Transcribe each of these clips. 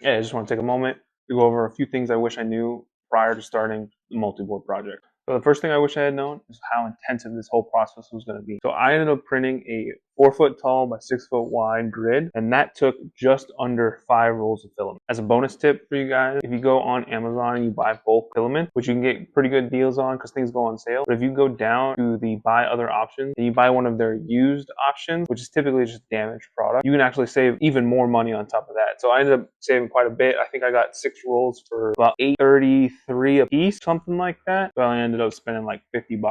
yeah, I just want to take a moment to go over a few things I wish I knew prior to starting the multi-board project. So the first thing I wish I had known is how intensive this whole process was going to be. So I ended up printing a 4-foot tall by 6-foot wide grid, and that took just under 5 rolls of filament. As a bonus tip for you guys, if you go on Amazon and you buy bulk filament, which you can get pretty good deals on because things go on sale, but if you go down to the buy other options and you buy one of their used options, which is typically just damaged product, you can actually save even more money on top of that. So I ended up saving quite a bit. I think I got 6 rolls for about $8.33 a piece, something like that. So I ended up spending like $50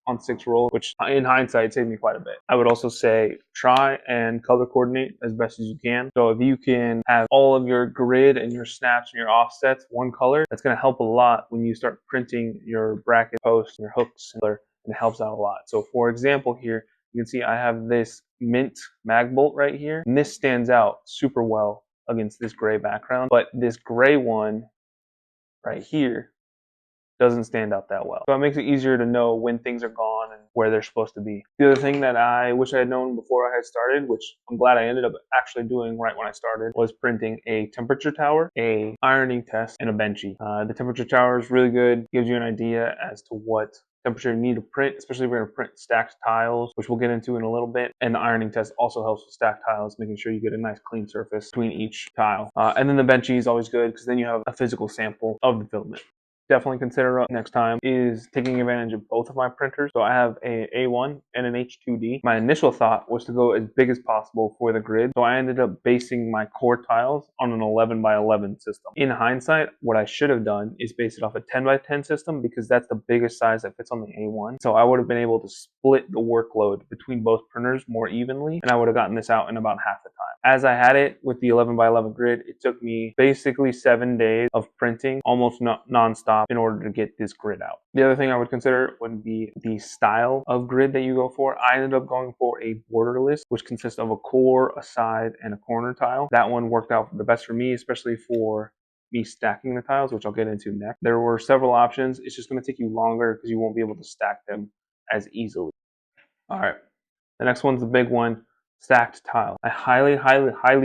on 6 rolls, which in hindsight saved me quite a bit. I would also say try and color coordinate as best as you can. So if you can have all of your grid and your snaps and your offsets one color, that's going to help a lot when you start printing your bracket posts, your hooks, and it helps out a lot. So for example here, you can see I have this mint mag bolt right here, and this stands out super well against this gray background, but this gray one right here doesn't stand out that well. So it makes it easier to know when things are gone and where they're supposed to be. The other thing that I wish I had known before I had started, which I'm glad I ended up actually doing right when I started, was printing a temperature tower, a ironing test, and a benchy. The temperature tower is really good, gives you an idea as to what temperature you need to print, especially if we're going to print stacked tiles, which we'll get into in a little bit. And the ironing test also helps with stacked tiles, making sure you get a nice clean surface between each tile. And then the benchy is always good because then you have a physical sample of the filament. Definitely consider next time is taking advantage of both of my printers. So I have a A1 and an H2D. My initial thought was to go as big as possible for the grid. So I ended up basing my core tiles on an 11 by 11 system. In hindsight, what I should have done is base it off a 10 by 10 system because that's the biggest size that fits on the A1. So I would have been able to split the workload between both printers more evenly, and I would have gotten this out in about half the time. As I had it with the 11 by 11 grid, it took me basically 7 days of printing almost non-stop in order to get this grid out. The other thing I would consider would be the style of grid that you go for. I ended up going for a borderless, which consists of a core, a side, and a corner tile. That one worked out the best for me, especially for me stacking the tiles, which I'll get into next. There were several options. It's just going to take you longer because you won't be able to stack them as easily. All right, the next one's the big one. Stacked tile. I highly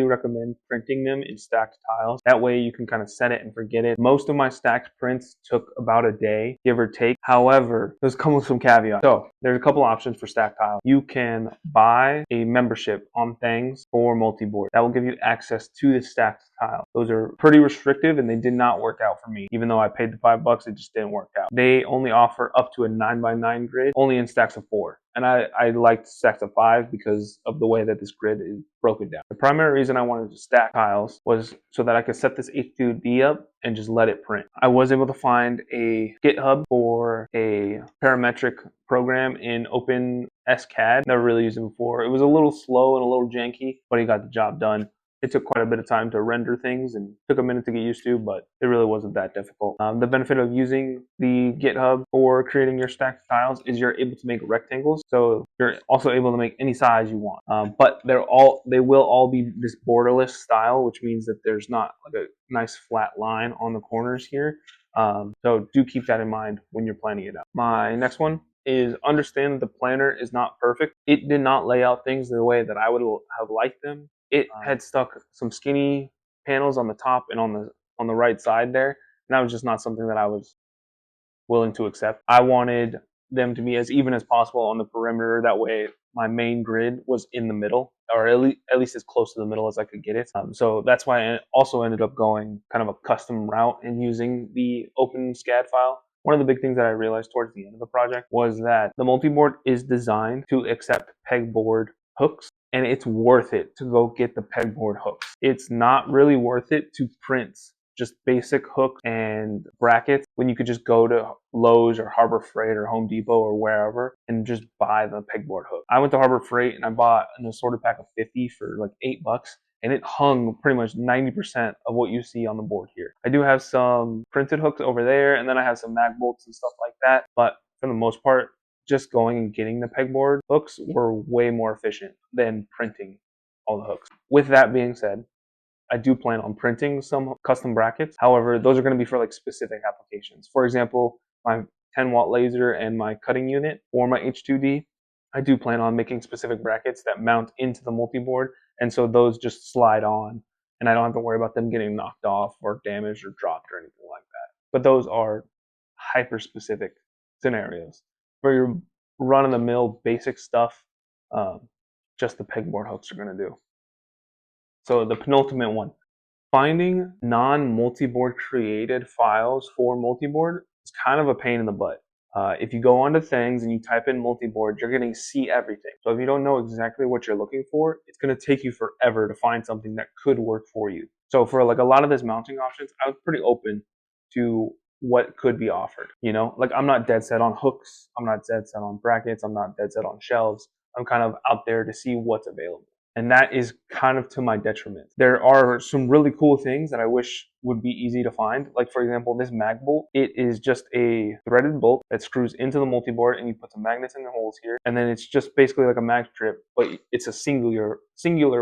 recommend printing them in stacked tiles. That way you can kind of set it and forget it. Most of my stacked prints took about a day, give or take. However, those come with some caveats. So there's a couple options for stacked tile. You can buy a membership on Things or Multliboard. That will give you access to the stacked tile. Those are pretty restrictive and they did not work out for me. Even though I paid the $5, it just didn't work out. They only offer up to a 9 by 9 grid, only in stacks of 4. And I liked stacks of 5 because of the way that this grid is broken down. The primary reason I wanted to stack tiles was so that I could set this H2D up and just let it print. I was able to find a GitHub for a parametric program in OpenSCAD. Never really used it before. It was a little slow and a little janky, but it got the job done. It took quite a bit of time to render things and took a minute to get used to, but it really wasn't that difficult. The benefit of using the GitHub for creating your stacked tiles is you're able to make rectangles. So you're also able to make any size you want. But they will all be this borderless style, which means that there's not like a nice flat line on the corners here. So do keep that in mind when you're planning it out. My next one is understand that the planner is not perfect. It did not lay out things the way that I would have liked them. It had stuck some skinny panels on the top and on the right side there, and that was just not something that I was willing to accept. I wanted them to be as even as possible on the perimeter. That way my main grid was in the middle, or at least as close to the middle as I could get it. So that's why I also ended up going kind of a custom route and using the OpenSCAD file. One of the big things that I realized towards the end of the project was that the multi-board is designed to accept pegboard hooks, and it's worth it to go get the pegboard hooks. It's not really worth it to print just basic hooks and brackets when you could just go to Lowe's or Harbor Freight or Home Depot or wherever and just buy the pegboard hook. I went to Harbor Freight and I bought an assorted pack of 50 for like $8, and it hung pretty much 90% of what you see on the board here. I do have some printed hooks over there, and then I have some mag bolts and stuff like that, but for the most part, just going and getting the pegboard hooks were way more efficient than printing all the hooks. With that being said, I do plan on printing some custom brackets. However, those are going to be for like specific applications. For example, my 10-watt laser and my cutting unit or my H2D, I do plan on making specific brackets that mount into the multi-board, and so those just slide on and I don't have to worry about them getting knocked off or damaged or dropped or anything like that. But those are hyper specific scenarios. For your run of the mill basic stuff, just the pegboard hooks are going to do. So the penultimate one, finding non-multiboard created files for multiboard is kind of a pain in the butt. If you go onto things and you type in multiboard, you're going to see everything. So if you don't know exactly what you're looking for, it's going to take you forever to find something that could work for you. So for like a lot of these mounting options, I was pretty open to what could be offered. You know, like I'm not dead set on hooks, I'm not dead set on brackets, I'm not dead set on shelves. I'm kind of out there to see what's available. And that is kind of to my detriment. There are some really cool things that I wish would be easy to find. Like for example, this mag bolt, it is just a threaded bolt that screws into the multiboard and you put some magnets in the holes here. And then it's just basically like a mag strip, but it's a singular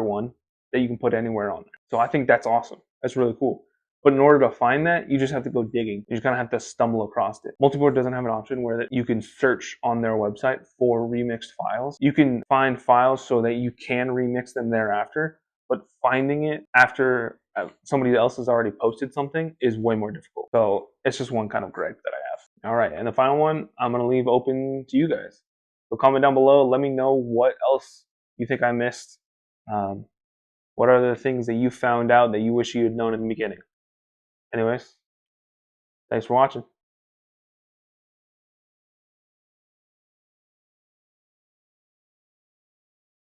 one that you can put anywhere on there. So I think that's awesome. That's really cool. But in order to find that, you just have to go digging. You just kind of have to stumble across it. Multliboard doesn't have an option where that you can search on their website for remixed files. You can find files so that you can remix them thereafter, but finding it after somebody else has already posted something is way more difficult. So it's just one kind of gripe that I have. All right, and the final one, I'm going to leave open to you guys. So comment down below. Let me know what else you think I missed. What are the things that you found out that you wish you had known in the beginning? Anyways, thanks for watching.